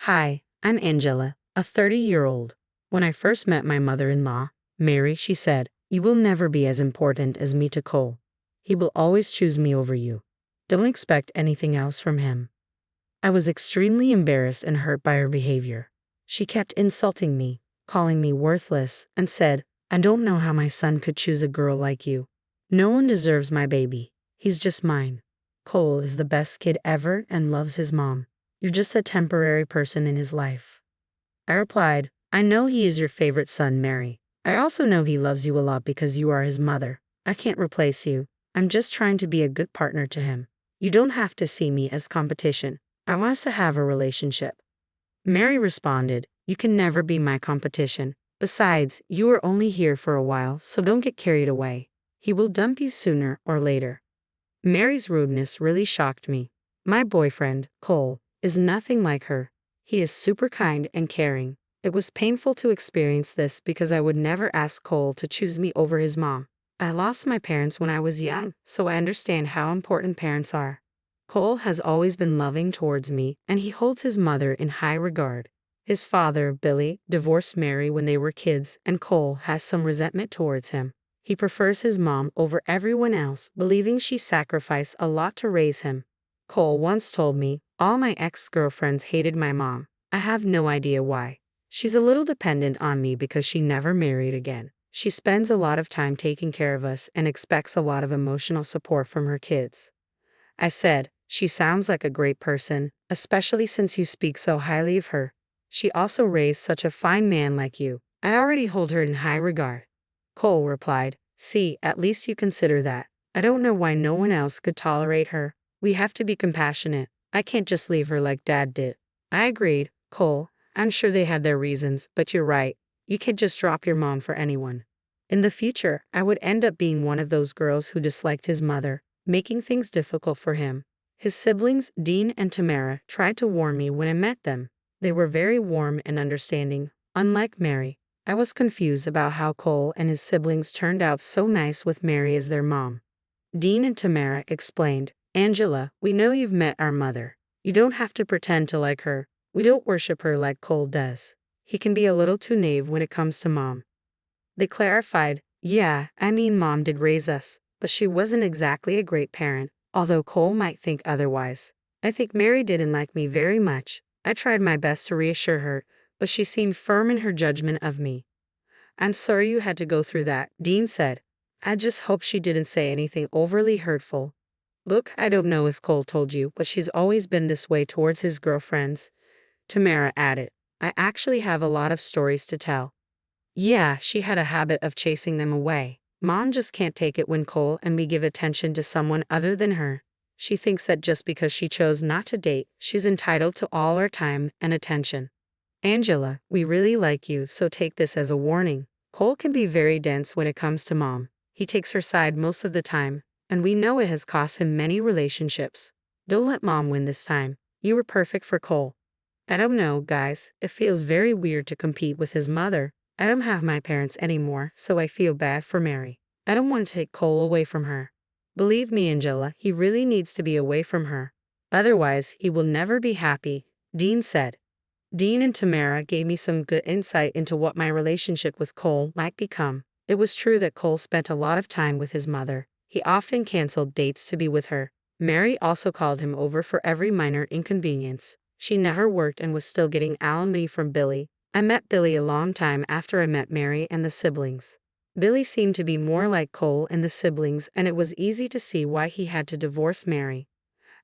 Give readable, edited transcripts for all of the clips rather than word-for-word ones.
Hi, I'm Angela, a 30-year-old. When I first met my mother-in-law, Mary, she said, "You will never be as important as me to Cole. He will always choose me over you. Don't expect anything else from him." I was extremely embarrassed and hurt by her behavior. She kept insulting me, calling me worthless, and said, "I don't know how my son could choose a girl like you. No one deserves my baby. He's just mine. Cole is the best kid ever and loves his mom. You're just a temporary person in his life." I replied, "I know he is your favorite son, Mary. I also know he loves you a lot because you are his mother. I can't replace you. I'm just trying to be a good partner to him. You don't have to see me as competition. I want us to have a relationship." Mary responded, "You can never be my competition. Besides, you are only here for a while, so don't get carried away. He will dump you sooner or later." Mary's rudeness really shocked me. My boyfriend, Cole, is nothing like her. He is super kind and caring. It was painful to experience this because I would never ask Cole to choose me over his mom. I lost my parents when I was young, so I understand how important parents are. Cole has always been loving towards me, and he holds his mother in high regard. His father, Billy, divorced Mary when they were kids, and Cole has some resentment towards him. He prefers his mom over everyone else, believing she sacrificed a lot to raise him. Cole once told me, "All my ex-girlfriends hated my mom. I have no idea why. She's a little dependent on me because she never married again. She spends a lot of time taking care of us and expects a lot of emotional support from her kids." I said, "She sounds like a great person, especially since you speak so highly of her. She also raised such a fine man like you. I already hold her in high regard." Cole replied, "See, at least you consider that. I don't know why no one else could tolerate her. We have to be compassionate. I can't just leave her like Dad did." I agreed, "Cole, I'm sure they had their reasons, but you're right. You can't just drop your mom for anyone." In the future, I would end up being one of those girls who disliked his mother, making things difficult for him. His siblings, Dean and Tamara, tried to warn me when I met them. They were very warm and understanding, unlike Mary. I was confused about how Cole and his siblings turned out so nice with Mary as their mom. Dean and Tamara explained, "Angela, we know you've met our mother. You don't have to pretend to like her. We don't worship her like Cole does. He can be a little too naive when it comes to mom." They clarified, "Yeah, I mean mom did raise us, but she wasn't exactly a great parent, although Cole might think otherwise. I think Mary didn't like me very much. I tried my best to reassure her, but she seemed firm in her judgment of me." "I'm sorry you had to go through that," Dean said. "I just hope she didn't say anything overly hurtful." "Look, I don't know if Cole told you, but she's always been this way towards his girlfriends," Tamara added. "I actually have a lot of stories to tell. Yeah, she had a habit of chasing them away. Mom just can't take it when Cole and me give attention to someone other than her. She thinks that just because she chose not to date, she's entitled to all our time and attention." "Angela, we really like you, so take this as a warning. Cole can be very dense when it comes to mom. He takes her side most of the time, and we know it has cost him many relationships. Don't let mom win this time. You were perfect for Cole." I don't know, guys. It feels very weird to compete with his mother. I don't have my parents anymore, so I feel bad for Mary. I don't want to take Cole away from her. Believe me, Angela, he really needs to be away from her. Otherwise, he will never be happy, Dean said. Dean and Tamara gave me some good insight into what my relationship with Cole might become. It was true that Cole spent a lot of time with his mother. He often canceled dates to be with her. Mary also called him over for every minor inconvenience. She never worked and was still getting alimony from Billy. I met Billy a long time after I met Mary and the siblings. Billy seemed to be more like Cole and the siblings, and it was easy to see why he had to divorce Mary.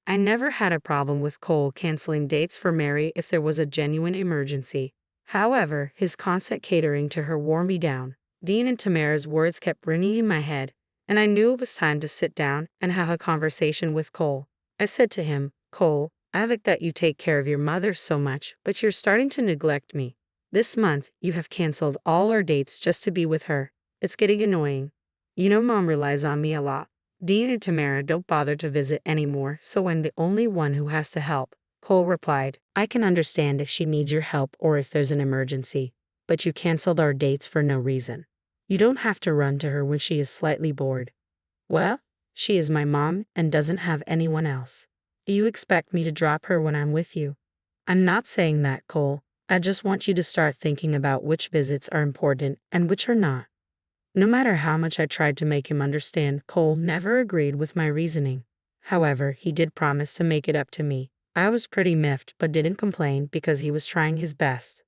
I never had a problem with Cole canceling dates for Mary if there was a genuine emergency. However, his constant catering to her wore me down. Dean and Tamara's words kept ringing in my head, and I knew it was time to sit down and have a conversation with Cole. I said to him, "Cole, I like that you take care of your mother so much, but you're starting to neglect me. This month, you have canceled all our dates just to be with her. It's getting annoying. You know mom relies on me a lot. Dean and Tamara don't bother to visit anymore, so I'm the only one who has to help." Cole replied, "I can understand if she needs your help or if there's an emergency, but you canceled our dates for no reason. You don't have to run to her when she is slightly bored." "Well, she is my mom and doesn't have anyone else. Do you expect me to drop her when I'm with you?" I'm not saying that, Cole. I just want you to start thinking about which visits are important and which are not. No matter how much I tried to make him understand, Cole never agreed with my reasoning. However, he did promise to make it up to me. I was pretty miffed but didn't complain because he was trying his best.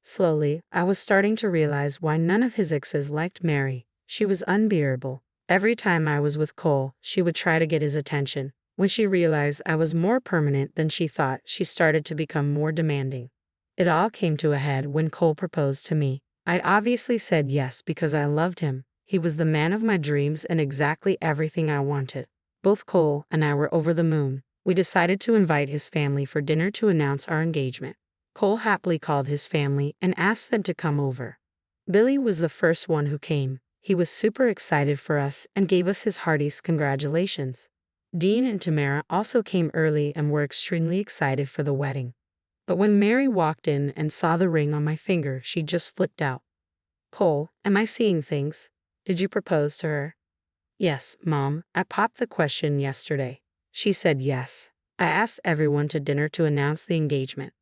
Slowly, I was starting to realize why none of his exes liked Mary. She was unbearable. Every time I was with Cole, she would try to get his attention. When she realized I was more permanent than she thought, she started to become more demanding. It all came to a head when Cole proposed to me. I obviously said yes because I loved him. He was the man of my dreams and exactly everything I wanted. Both Cole and I were over the moon. We decided to invite his family for dinner to announce our engagement. Cole happily called his family and asked them to come over. Billy was the first one who came. He was super excited for us and gave us his heartiest congratulations. Dean and Tamara also came early and were extremely excited for the wedding. But when Mary walked in and saw the ring on my finger, she just flipped out. Cole, am I seeing things? Did you propose to her? Yes, Mom. I popped the question yesterday. She said yes. I asked everyone to dinner to announce the engagement.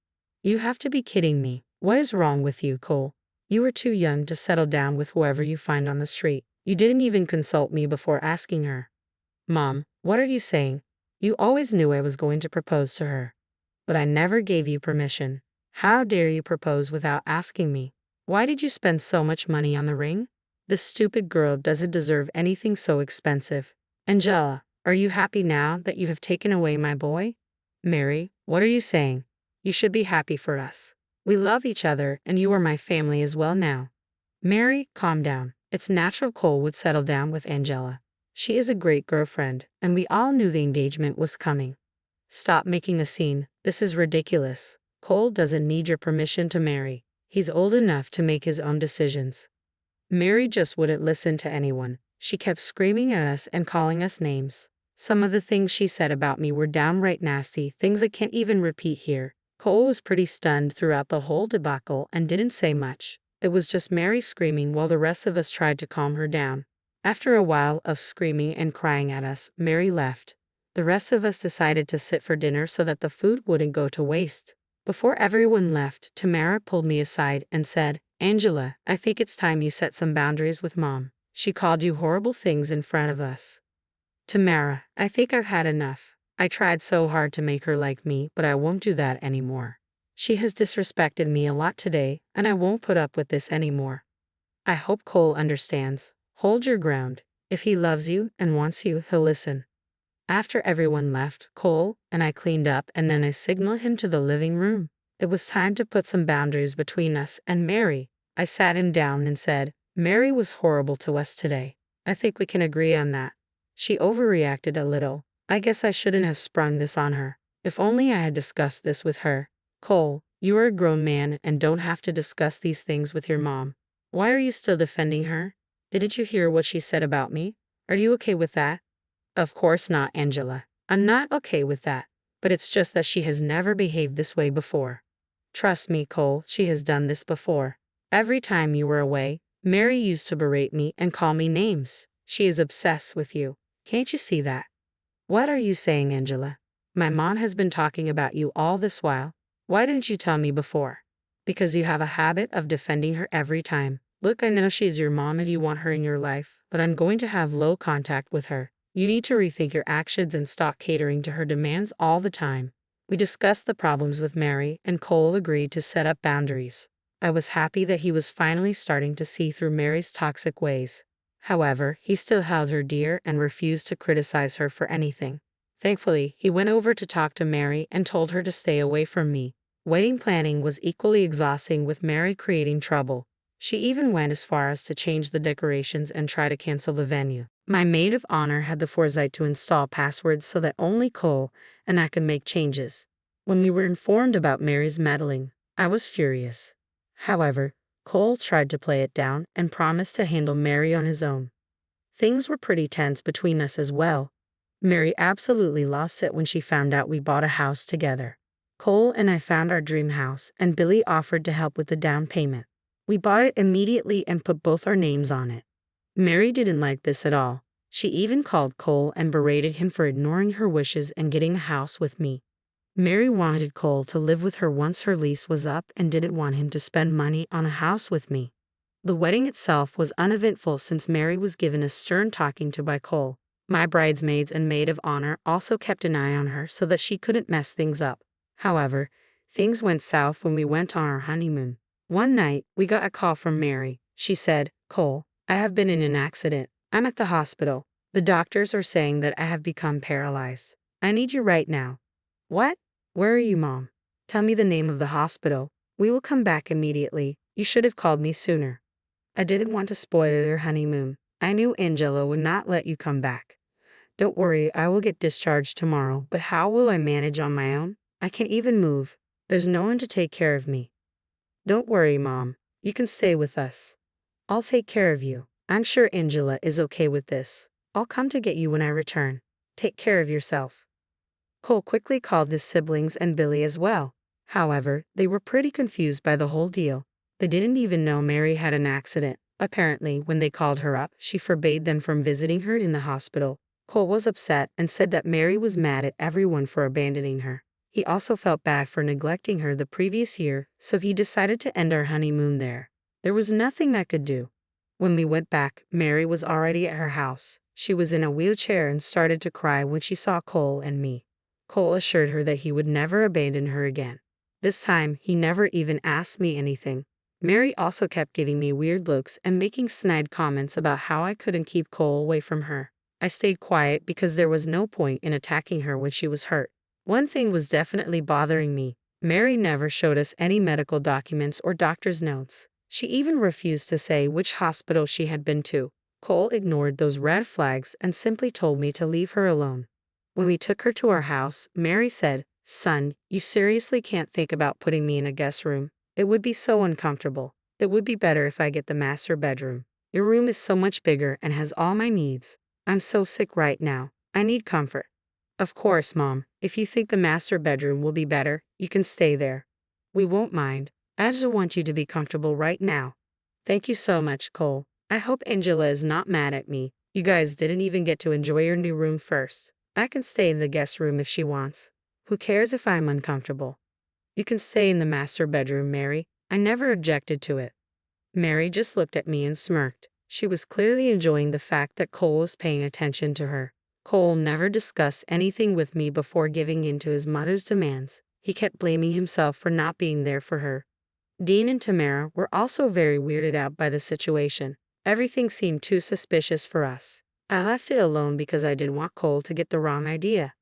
You have to be kidding me. What is wrong with you, Cole? You were too young to settle down with whoever you find on the street. You didn't even consult me before asking her. Mom, what are you saying? You always knew I was going to propose to her. But I never gave you permission. How dare you propose without asking me? Why did you spend so much money on the ring? This stupid girl doesn't deserve anything so expensive. Angela, are you happy now that you have taken away my boy? Mary, what are you saying? You should be happy for us. We love each other and you are my family as well now. Mary, calm down. It's natural Cole would settle down with Angela. She is a great girlfriend, and we all knew the engagement was coming. Stop making a scene. This is ridiculous. Cole doesn't need your permission to marry. He's old enough to make his own decisions. Mary just wouldn't listen to anyone. She kept screaming at us and calling us names. Some of the things she said about me were downright nasty, things I can't even repeat here. Cole was pretty stunned throughout the whole debacle and didn't say much. It was just Mary screaming while the rest of us tried to calm her down. After a while of screaming and crying at us, Mary left. The rest of us decided to sit for dinner so that the food wouldn't go to waste. Before everyone left, Tamara pulled me aside and said, Angela, I think it's time you set some boundaries with Mom. She called you horrible things in front of us. Tamara, I think I've had enough. I tried so hard to make her like me, but I won't do that anymore. She has disrespected me a lot today, and I won't put up with this anymore. I hope Cole understands. Hold your ground. If he loves you and wants you, he'll listen. After everyone left, Cole and I cleaned up and then I signaled him to the living room. It was time to put some boundaries between us and Mary. I sat him down and said, Mary was horrible to us today. I think we can agree on that. She overreacted a little. I guess I shouldn't have sprung this on her. If only I had discussed this with her. Cole, you are a grown man and don't have to discuss these things with your mom. Why are you still defending her? Didn't you hear what she said about me? Are you okay with that? Of course not, Angela. I'm not okay with that. But it's just that she has never behaved this way before. Trust me, Cole, she has done this before. Every time you were away, Mary used to berate me and call me names. She is obsessed with you. Can't you see that? What are you saying, Angela? My mom has been talking about you all this while. Why didn't you tell me before? Because you have a habit of defending her every time. Look, I know she is your mom and you want her in your life, but I'm going to have low contact with her. You need to rethink your actions and stop catering to her demands all the time. We discussed the problems with Mary, and Cole agreed to set up boundaries. I was happy that he was finally starting to see through Mary's toxic ways. However, he still held her dear and refused to criticize her for anything. Thankfully, he went over to talk to Mary and told her to stay away from me. Wedding planning was equally exhausting with Mary creating trouble. She even went as far as to change the decorations and try to cancel the venue. My maid of honor had the foresight to install passwords so that only Cole and I could make changes. When we were informed about Mary's meddling, I was furious. However, Cole tried to play it down and promised to handle Mary on his own. Things were pretty tense between us as well. Mary absolutely lost it when she found out we bought a house together. Cole and I found our dream house, and Billy offered to help with the down payment. We bought it immediately and put both our names on it. Mary didn't like this at all. She even called Cole and berated him for ignoring her wishes and getting a house with me. Mary wanted Cole to live with her once her lease was up and didn't want him to spend money on a house with me. The wedding itself was uneventful since Mary was given a stern talking to by Cole. My bridesmaids and maid of honor also kept an eye on her so that she couldn't mess things up. However, things went south when we went on our honeymoon. One night, we got a call from Mary. She said, "Cole, I have been in an accident. I'm at the hospital. The doctors are saying that I have become paralyzed. I need you right now." "What? Where are you, Mom? Tell me the name of the hospital. We will come back immediately. You should have called me sooner." "I didn't want to spoil your honeymoon. I knew Angela would not let you come back." "Don't worry, I will get discharged tomorrow, but how will I manage on my own? I can't even move. There's no one to take care of me." "Don't worry, Mom. You can stay with us. I'll take care of you. I'm sure Angela is okay with this. I'll come to get you when I return. Take care of yourself." Cole quickly called his siblings and Billy as well. However, they were pretty confused by the whole deal. They didn't even know Mary had an accident. Apparently, when they called her up, she forbade them from visiting her in the hospital. Cole was upset and said that Mary was mad at everyone for abandoning her. He also felt bad for neglecting her the previous year, so he decided to end our honeymoon there. There was nothing I could do. When we went back, Mary was already at her house. She was in a wheelchair and started to cry when she saw Cole and me. Cole assured her that he would never abandon her again. This time, he never even asked me anything. Mary also kept giving me weird looks and making snide comments about how I couldn't keep Cole away from her. I stayed quiet because there was no point in attacking her when she was hurt. One thing was definitely bothering me. Mary never showed us any medical documents or doctor's notes. She even refused to say which hospital she had been to. Cole ignored those red flags and simply told me to leave her alone. When we took her to our house, Mary said, "Son, you seriously can't think about putting me in a guest room. It would be so uncomfortable. It would be better if I get the master bedroom. Your room is so much bigger and has all my needs. I'm so sick right now. I need comfort." "Of course, Mom. If you think the master bedroom will be better, you can stay there. We won't mind. I just want you to be comfortable right now." "Thank you so much, Cole. I hope Angela is not mad at me. You guys didn't even get to enjoy your new room first. I can stay in the guest room if she wants. Who cares if I'm uncomfortable?" "You can stay in the master bedroom, Mary. I never objected to it." Mary just looked at me and smirked. She was clearly enjoying the fact that Cole was paying attention to her. Cole never discussed anything with me before giving in to his mother's demands. He kept blaming himself for not being there for her. Dean and Tamara were also very weirded out by the situation. Everything seemed too suspicious for us. I left it alone because I didn't want Cole to get the wrong idea.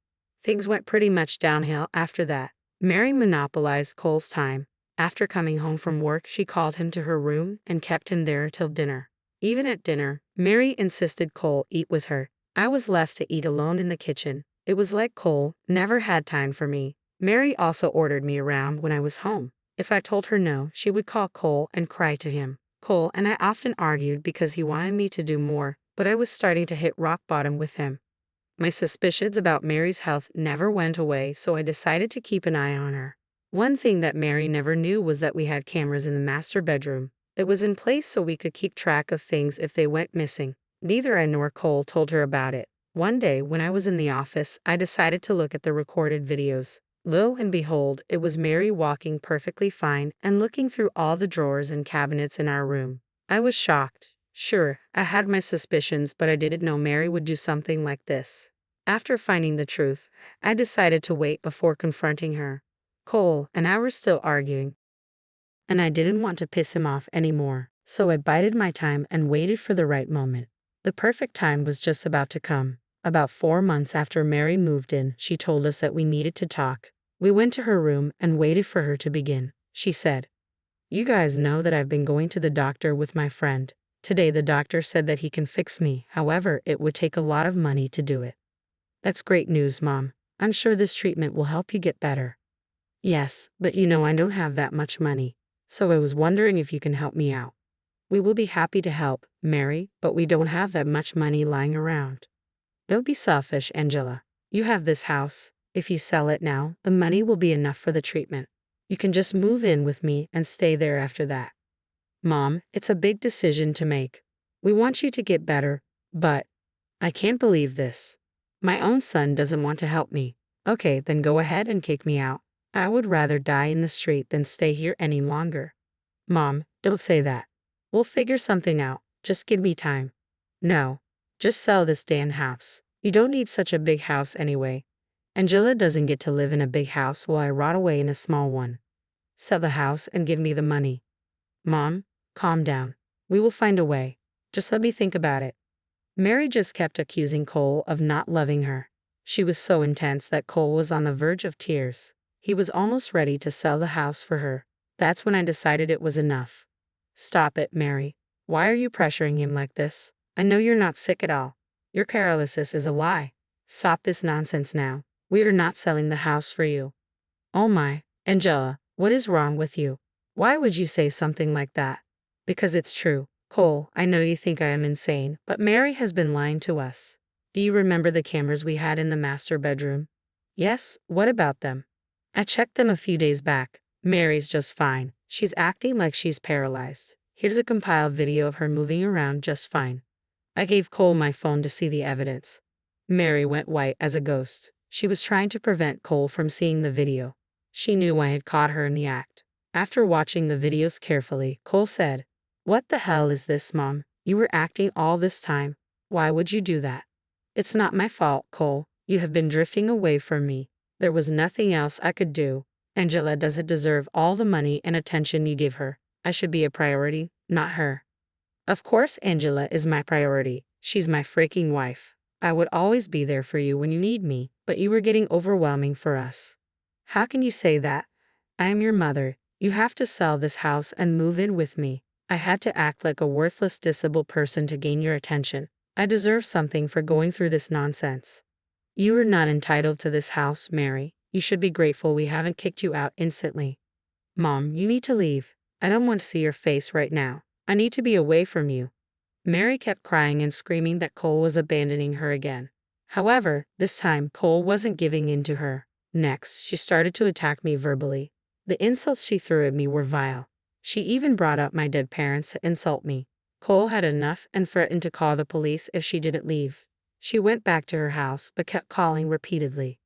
Things went pretty much downhill after that. Mary monopolized Cole's time. After coming home from work, she called him to her room and kept him there till dinner. Even at dinner, Mary insisted Cole eat with her. I was left to eat alone in the kitchen. It was like Cole never had time for me. Mary also ordered me around when I was home. If I told her no, she would call Cole and cry to him. Cole and I often argued because he wanted me to do more, but I was starting to hit rock bottom with him. My suspicions about Mary's health never went away, so I decided to keep an eye on her. One thing that Mary never knew was that we had cameras in the master bedroom. It was in place so we could keep track of things if they went missing. Neither I nor Cole told her about it. One day, when I was in the office, I decided to look at the recorded videos. Lo and behold, it was Mary walking perfectly fine and looking through all the drawers and cabinets in our room. I was shocked. Sure, I had my suspicions, but I didn't know Mary would do something like this. After finding the truth, I decided to wait before confronting her. Cole and I were still arguing, and I didn't want to piss him off anymore, so I bided my time and waited for the right moment. The perfect time was just about to come. About 4 months after Mary moved in, she told us that we needed to talk. We went to her room and waited for her to begin. She said, "You guys know that I've been going to the doctor with my friend. Today the doctor said that he can fix me, however, it would take a lot of money to do it." "That's great news, Mom. I'm sure this treatment will help you get better." "Yes, but you know I don't have that much money, so I was wondering if you can help me out." "We will be happy to help, Mary, but we don't have that much money lying around." "Don't be selfish, Angela. You have this house. If you sell it now, the money will be enough for the treatment. You can just move in with me and stay there after that." "Mom, it's a big decision to make. We want you to get better, but I can't believe this. My own son doesn't want to help me. Okay, then go ahead and kick me out. I would rather die in the street than stay here any longer. Mom, don't say that. We'll figure something out. Just give me time. No. Just sell this damn house. You don't need such a big house anyway. Angela doesn't get to live in a big house while I rot away in a small one. Sell the house and give me the money. Mom, calm down. We will find a way. Just let me think about it. Mary just kept accusing Cole of not loving her. She was so intense that Cole was on the verge of tears. He was almost ready to sell the house for her. That's when I decided it was enough. Stop it, Mary. Why are you pressuring him like this? I know you're not sick at all. Your paralysis is a lie. Stop this nonsense now. We are not selling the house for you. Oh my, Angela, what is wrong with you? Why would you say something like that? Because it's true. Cole, I know you think I am insane, but Mary has been lying to us. Do you remember the cameras we had in the master bedroom? Yes, what about them? I checked them a few days back. Mary's just fine. She's acting like she's paralyzed. Here's a compiled video of her moving around just fine. I gave Cole my phone to see the evidence. Mary went white as a ghost. She was trying to prevent Cole from seeing the video. She knew I had caught her in the act. After watching the videos carefully, Cole said, "What the hell is this, Mom? You were acting all this time. Why would you do that?" "It's not my fault, Cole. You have been drifting away from me. There was nothing else I could do. Angela doesn't deserve all the money and attention you give her. I should be a priority, not her." "Of course Angela is my priority. She's my freaking wife. I would always be there for you when you need me, but you were getting overwhelming for us." "How can you say that? I am your mother. You have to sell this house and move in with me. I had to act like a worthless disabled person to gain your attention. I deserve something for going through this nonsense." "You are not entitled to this house, Mary. You should be grateful we haven't kicked you out instantly." "Mom, you need to leave. I don't want to see your face right now. I need to be away from you." Mary kept crying and screaming that Cole was abandoning her again. However, this time Cole wasn't giving in to her. Next, she started to attack me verbally. The insults she threw at me were vile. She even brought up my dead parents to insult me. Cole had enough and threatened to call the police if she didn't leave. She went back to her house but kept calling repeatedly.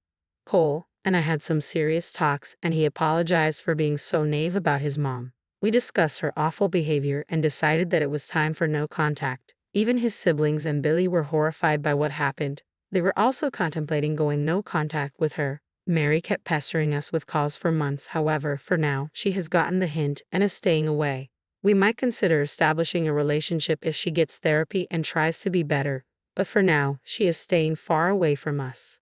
Cole and I had some serious talks, and he apologized for being so naive about his mom. We discussed her awful behavior and decided that it was time for no contact. Even his siblings and Billy were horrified by what happened. They were also contemplating going no contact with her. Mary kept pestering us with calls for months. However, for now, she has gotten the hint and is staying away. We might consider establishing a relationship if she gets therapy and tries to be better, but for now, she is staying far away from us.